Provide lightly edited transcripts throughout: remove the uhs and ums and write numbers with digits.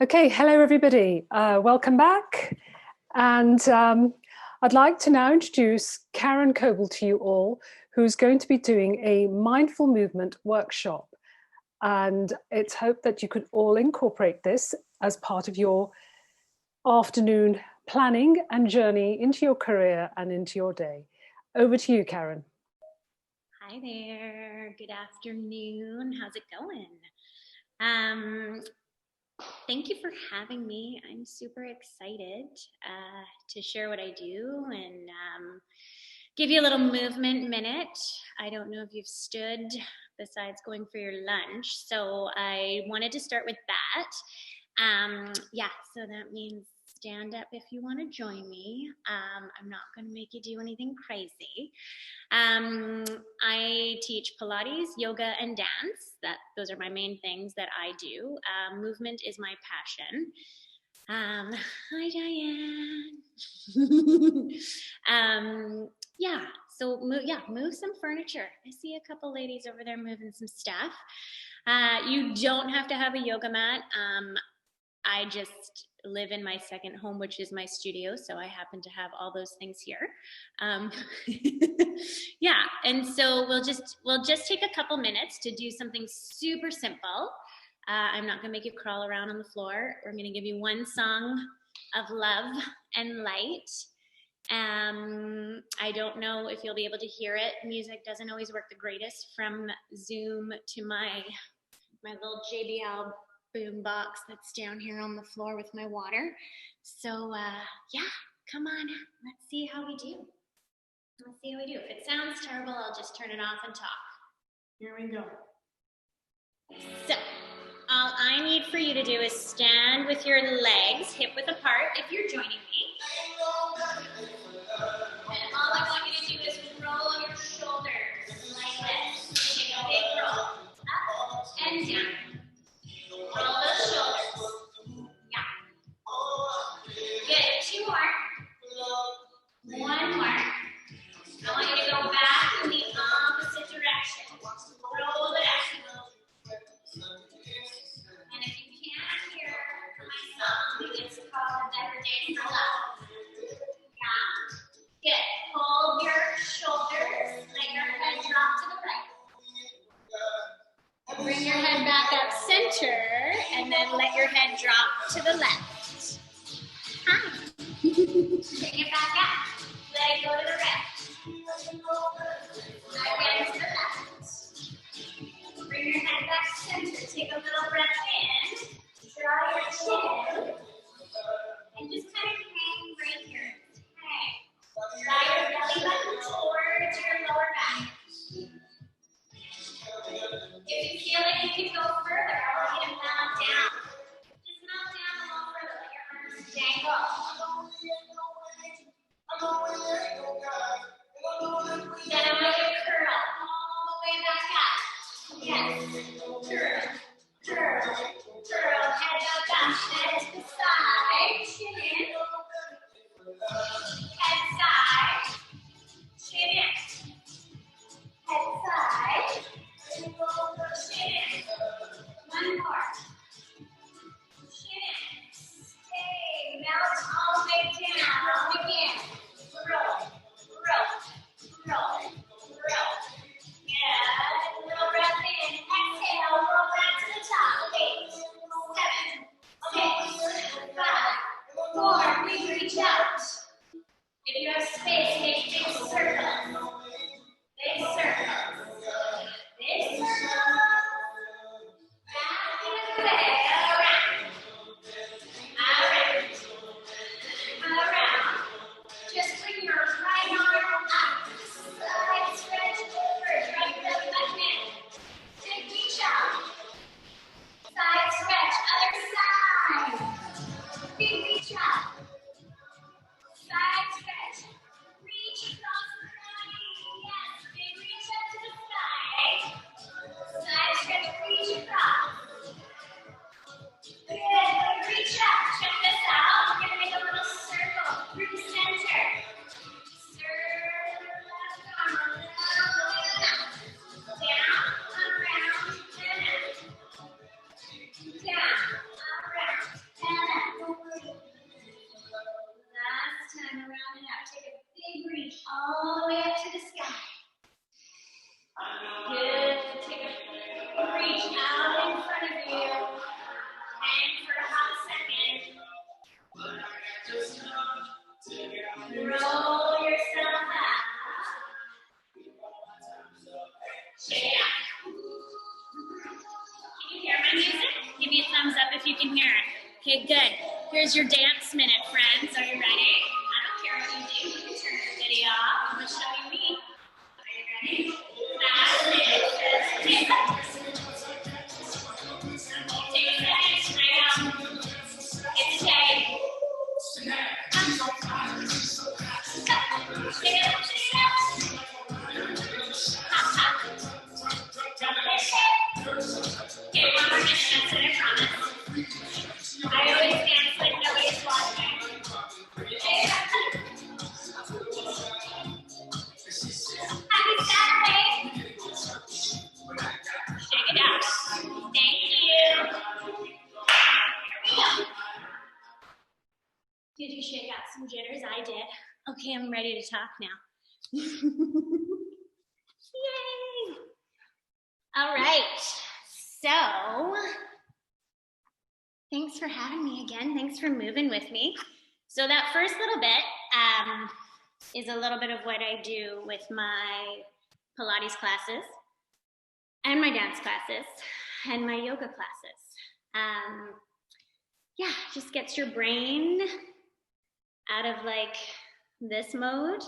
Okay, hello everybody. Welcome back. And I'd like to now introduce Karen Kobel to you all, who's going to be doing a mindful movement workshop. And it's hoped that you could all incorporate this as part of your afternoon planning and journey into your career and into your day. Over to you, Karen. Hi there. Good afternoon. How's it going? Thank you for having me. I'm super excited to share what I do and give you a little movement minute. I don't know if you've stood besides going for your lunch, so I wanted to start with that. Yeah, so that means stand up if you want to join me. I'm not going to make you do anything crazy. I teach Pilates, yoga, and dance. Those are my main things that I do. Movement is my passion. Hi, Diane. Move some furniture. I see a couple ladies over there moving some stuff. You don't have to have a yoga mat. I just live in my second home, which is my studio, so I happen to have all those things here. Yeah, and so we'll just take a couple minutes to do something super simple. I'm not gonna make you crawl around on the floor. We're gonna give you one song of love and light. I don't know if you'll be able to hear it. Music doesn't always work the greatest from Zoom to my little JBL boom box that's down here on the floor with my water. So yeah, come on, let's see how we do. Let's see how we do. If it sounds terrible, I'll just turn it off and talk. Here we go. So all I need for you to do is stand with your legs hip width apart if you're joining me. And all I want you to do is roll your shoulders like this. Take a big roll up and down. Roll those shoulders. Yeah. Good. Two more. One more. I want you to go back in the opposite direction. Roll it out. And if you can't hear my song, it's called Better Day for Love. Yeah. Good. Hold your shoulders. Let your head drop to the right. Bring your head back up center, and then let your head drop to the left. Hi. Bring it back up. Let it go to the right. Again to the left. Bring your head back center. Take a little breath in. Draw your chin. And just kind of hang right here. Okay. Draw your belly button towards your lower back. If you feel like you can go further, I want you to mount down. Just mount down a little further. Let your arms dangle. Then I want you to curl all the way back up. Yes. Curl, curl, curl. Head up, head to the side. Chin in. Head side. Chin in. Head side. Chin in. One more. Chin in. Stay. Mount all the way down. Roll again. Roll, roll, roll, roll. Good. Little breath in. Exhale. Roll back to the top. 8, 7, 6, 5, 4. Big reach out. If you have space, make big circles. Big circles. Big circles. Back the other way. Around. Around. Around. Just bring your right arm up. Side stretch over. Right belly button in. Big reach out. Side stretch. Other side. Big reach out. Side stretch. Reach across the body. Yes. Big reach up to the side. Side stretch. Reach across. music? Give me a thumbs up if you can hear it. Okay, good. Here's your dance minute, friends. Are you ready? I don't care what you do. You can turn your video off. I'm going to show you me. Are you ready? Last minute says take it straight up. It's a take. Okay, one more minute, that's it, I promise. I always dance like nobody's watching. Happy Saturday! Shake it out. Thank you. Here we go. Did you shake out some jitters? I did. Okay, I'm ready to talk now. Yay! All right, so thanks for having me again. Thanks for moving with me. So that first little bit is a little bit of what I do with my Pilates classes and my dance classes and my yoga classes. Yeah, just gets your brain out of like this mode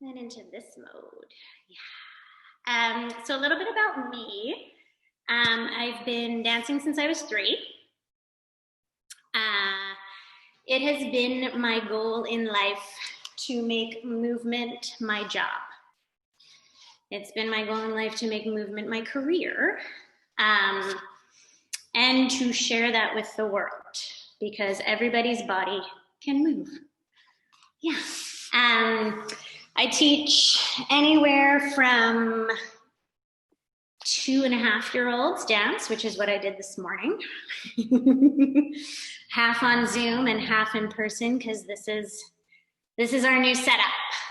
and into this mode. Yeah. So a little bit about me. I've been dancing since I was 3. It has been my goal in life to make movement my job. It's been my goal in life to make movement my career, and to share that with the world, because everybody's body can move. Yeah. I teach anywhere from 2.5-year-olds dance, which is what I did this morning. Half on Zoom and half in person, because this is our new setup.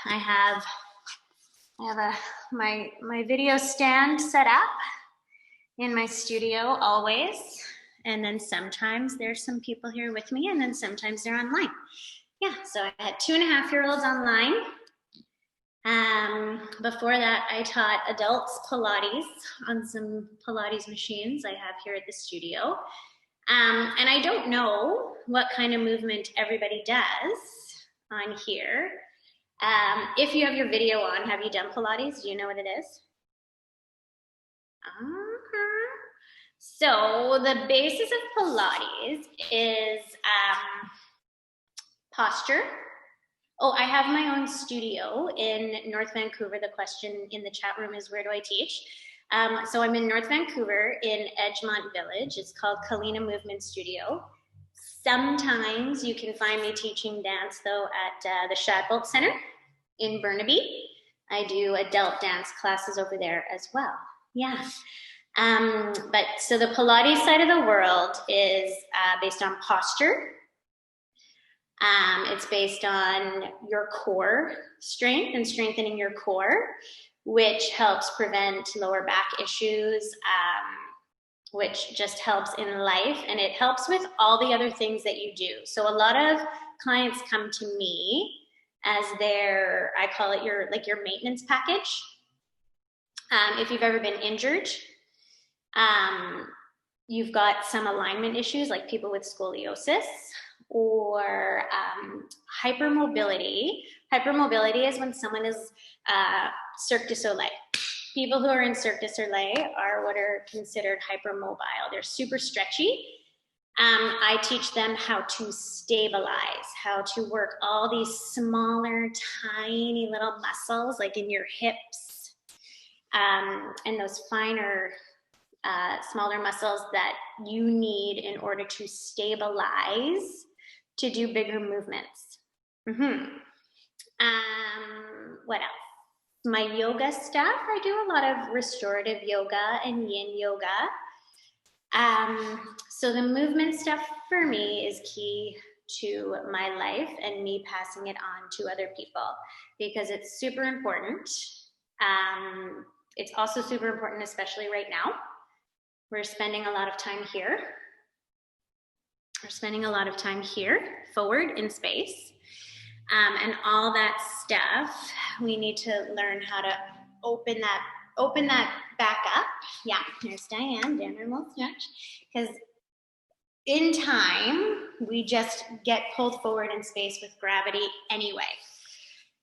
I have my video stand set up in my studio always, and then sometimes there's some people here with me, and then sometimes they're online. Yeah, so I had 2.5-year-olds online. Before that, I taught adults Pilates on some Pilates machines I have here at the studio. And I don't know what kind of movement everybody does on here. If you have your video on, have you done Pilates? Do you know what it is? So the basis of Pilates is posture. Oh, I have my own studio in North Vancouver. The question in the chat room is, where do I teach? So I'm in North Vancouver in Edgemont Village. It's called Kalina Movement Studio. Sometimes you can find me teaching dance, though, at the Shadbolt Center in Burnaby. I do adult dance classes over there as well. Yeah. But so the Pilates side of the world is based on posture. It's based on your core strength and strengthening your core, which helps prevent lower back issues, which just helps in life, and it helps with all the other things that you do. So a lot of clients come to me as their, I call it your maintenance package. If you've ever been injured, you've got some alignment issues like people with scoliosis, or hypermobility. Hypermobility is when someone is Cirque du Soleil. People who are in Cirque du Soleil are what are considered hypermobile. They're super stretchy. I teach them how to stabilize, how to work all these smaller, tiny little muscles, like in your hips, and those finer, smaller muscles that you need in order to stabilize, to do bigger movements. What else? My yoga stuff, I do a lot of restorative yoga and yin yoga. So the movement stuff for me is key to my life and me passing it on to other people, because it's super important. It's also super important, especially right now. We're spending a lot of time here. We're spending a lot of time here, forward in space. And all that stuff, we need to learn how to open open that back up. Yeah, here's Diane, down her little stretch. Because in time, we just get pulled forward in space with gravity anyway.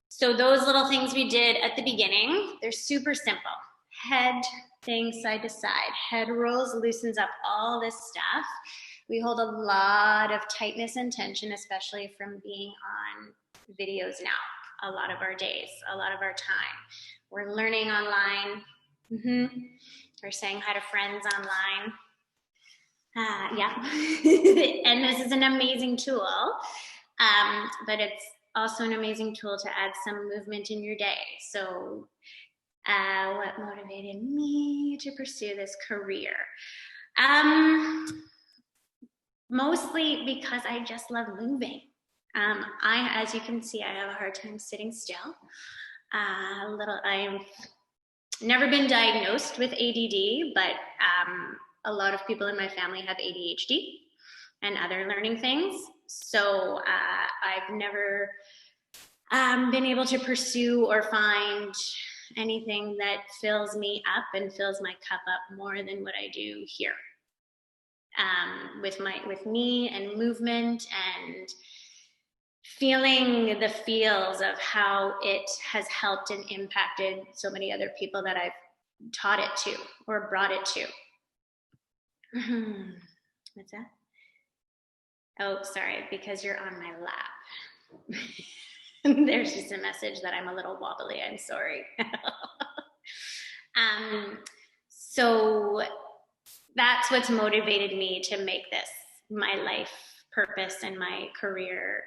So those little things we did at the beginning, they're super simple. Head thing side to side. Head rolls, loosens up all this stuff. We hold a lot of tightness and tension, especially from being on videos now, a lot of our days, a lot of our time. We're learning online. We're saying hi to friends online. Yeah. And this is an amazing tool, but it's also an amazing tool to add some movement in your day. So what motivated me to pursue this career? Mostly because I just love moving. As you can see, I have a hard time sitting still. I've never been diagnosed with ADD, but a lot of people in my family have ADHD and other learning things. So I've never been able to pursue or find anything that fills me up and fills my cup up more than what I do here. With me and movement and feeling the feels of how it has helped and impacted so many other people that I've taught it to or brought it to. What's that? Oh, sorry, because you're on my lap. There's just a message that I'm a little wobbly. I'm sorry. So that's what's motivated me to make this my life purpose and my career,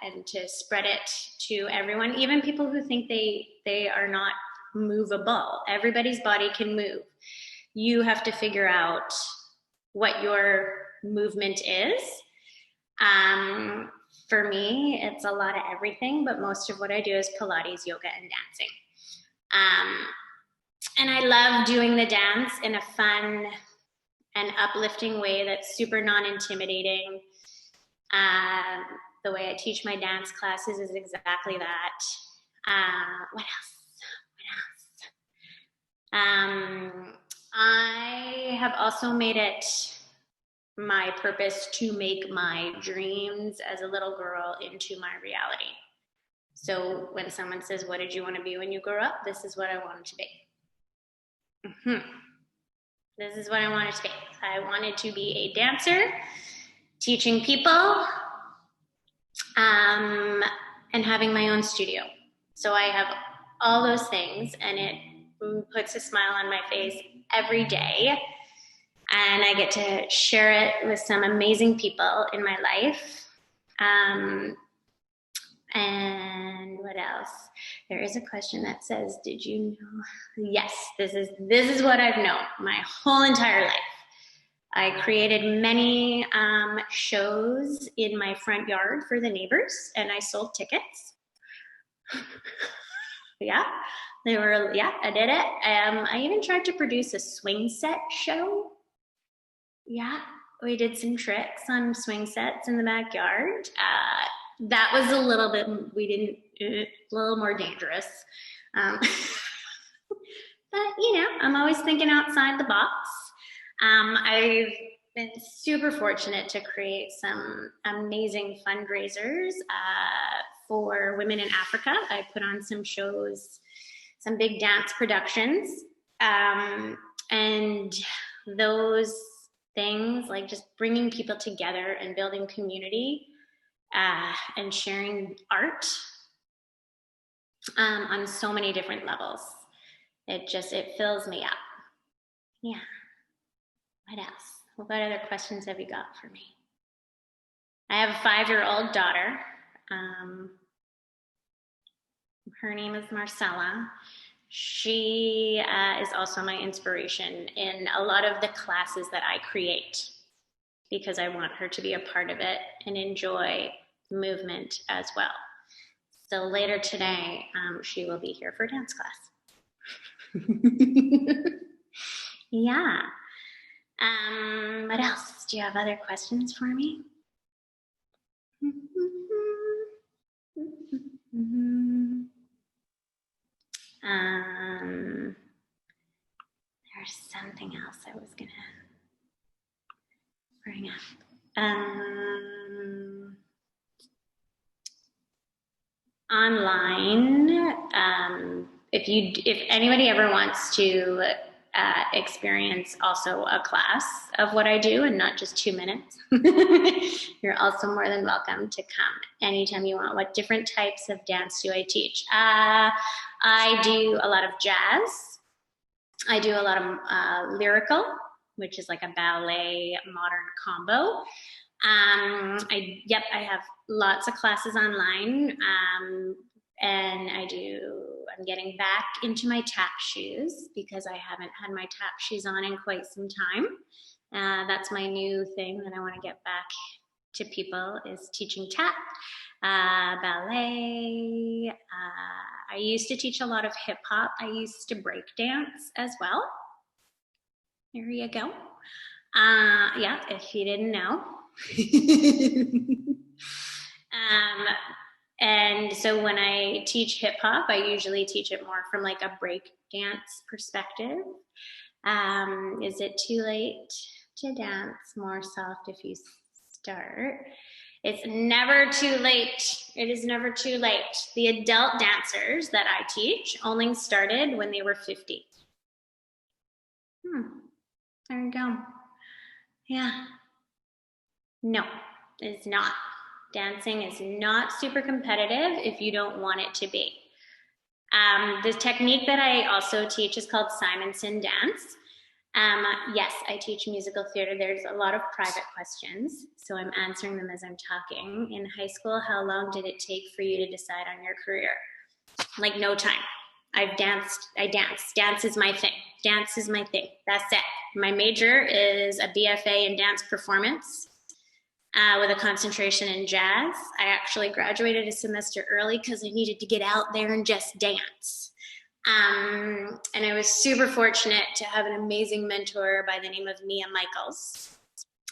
and to spread it to everyone, even people who think they are not movable. Everybody's body can move. You have to figure out what your movement is. For me, it's a lot of everything, but most of what I do is Pilates, yoga, and dancing. And I love doing the dance in a fun and uplifting way that's super non-intimidating. The way I teach my dance classes is exactly that. What else? I have also made it my purpose to make my dreams as a little girl into my reality. So when someone says, what did you want to be when you grow up? This is what I wanted to be. This is what I wanted to be. I wanted to be a dancer, teaching people, and having my own studio. So I have all those things, and it puts a smile on my face every day. And I get to share it with some amazing people in my life. And what else? There is a question that says, did you know? Yes, this is what I've known my whole entire life. I created many shows in my front yard for the neighbors, and I sold tickets. Yeah, I did it. I even tried to produce a swing set show. Yeah, we did some tricks on swing sets in the backyard. That was a little bit, a little more dangerous. But, I'm always thinking outside the box. I've been super fortunate to create some amazing fundraisers for women in Africa. I put on some shows, some big dance productions, and those things, like just bringing people together and building community and sharing art on so many different levels. It fills me up. Yeah. What else? What other questions have you got for me? I have a 5-year-old daughter. Her name is Marcella. She is also my inspiration in a lot of the classes that I create, because I want her to be a part of it and enjoy movement as well. So later today, she will be here for dance class. Yeah. What else? Do you have other questions for me? There's something else I was gonna bring up. Online, if anybody ever wants to experience also a class of what I do and not just 2 minutes, you're also more than welcome to come anytime you want. What different types of dance do I teach? I do a lot of jazz. I do a lot of lyrical, which is like a ballet modern combo. I have lots of classes online, and I'm getting back into my tap shoes because I haven't had my tap shoes on in quite some time. That's my new thing that I want to get back to people, is teaching tap, ballet. I used to teach a lot of hip hop. I used to break dance as well. There you go. If you didn't know. And so when I teach hip hop, I usually teach it more from like a break dance perspective. Is it too late to dance more soft if you start? It's never too late. It is never too late. The adult dancers that I teach only started when they were 50. There you go. Yeah. No, it's not. Dancing is not super competitive if you don't want it to be. The technique that I also teach is called Simonson dance. Yes, I teach musical theater. There's a lot of private questions, so I'm answering them as I'm talking. In high school, how long did it take for you to decide on your career? Like no time. I dance. Dance is my thing. Dance is my thing. That's it. My major is a BFA in dance performance with a concentration in jazz. I actually graduated a semester early because I needed to get out there and just dance. And I was super fortunate to have an amazing mentor by the name of Mia Michaels.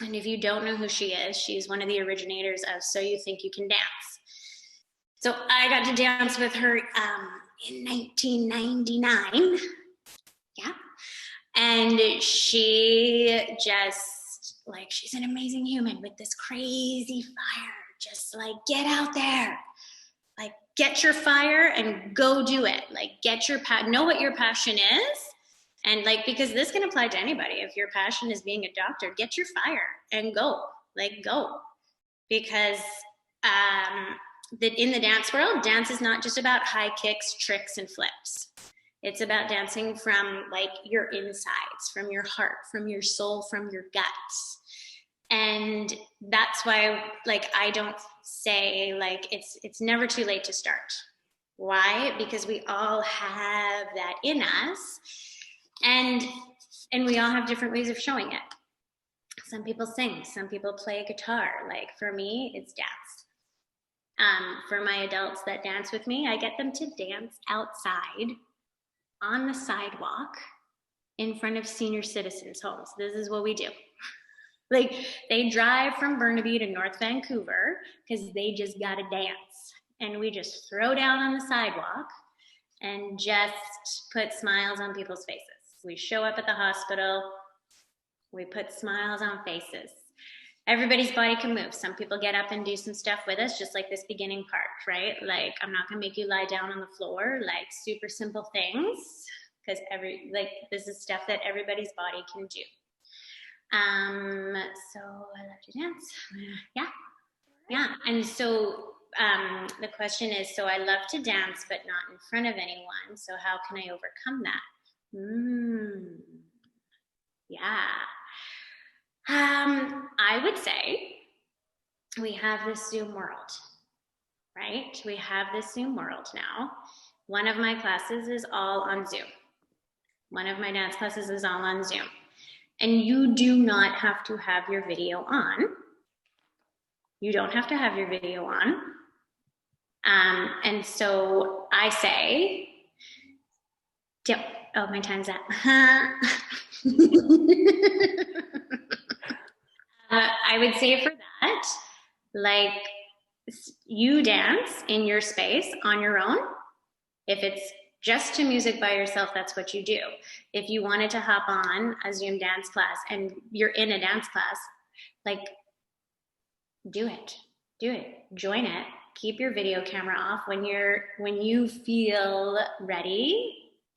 And if you don't know who she is, she's one of the originators of So You Think You Can Dance. So I got to dance with her in 1999. Yeah. And she just, like, she's an amazing human with this crazy fire. Just like, get out there. Like, get your fire and go do it. Like, get your know what your passion is. And like, because this can apply to anybody. If your passion is being a doctor, get your fire and go. Like, go. Because in the dance world, dance is not just about high kicks, tricks, and flips. It's about dancing from like your insides, from your heart, from your soul, from your guts. And that's why, like, I don't say like it's never too late to start. Why? Because we all have that in us, and we all have different ways of showing it. Some people sing, some people play guitar. Like for me, it's dance. For my adults that dance with me, I get them to dance outside on the sidewalk in front of senior citizens' homes. This is what we do. Like, they drive from Burnaby to North Vancouver because they just got to dance. And we just throw down on the sidewalk and just put smiles on people's faces. We show up at the hospital. We put smiles on faces. Everybody's body can move. Some people get up and do some stuff with us, just like this beginning part, right? Like, I'm not gonna make you lie down on the floor, like super simple things, because this is stuff that everybody's body can do. So I love to dance. Yeah. And so the question is, so I love to dance, but not in front of anyone. So how can I overcome that? Yeah. I would say we have this Zoom world, right? We have this Zoom world now. One of my classes is all on Zoom. One of my dance classes is all on Zoom. And you do not have to have your video on. You don't have to have your video on. And so I say, oh, my time's up. I would say for that, like, you dance in your space on your own. If it's just to music by yourself, that's what you do. If you wanted to hop on a Zoom dance class and you're in a dance class, like, do it. Do it. Join it. Keep your video camera off when you feel ready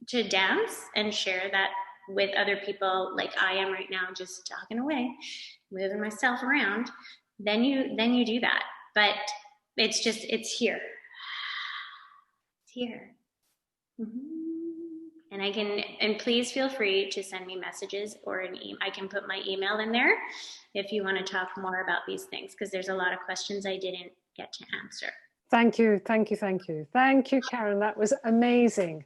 to dance, and share that with other people like I am right now, just talking away, moving myself around. Then you do that. But it's here. It's here. And please feel free to send me messages or an email. I can put my email in there if you want to talk more about these things, because there's a lot of questions I didn't get to answer. Thank you, thank you, thank you. Thank you, Karen. That was amazing.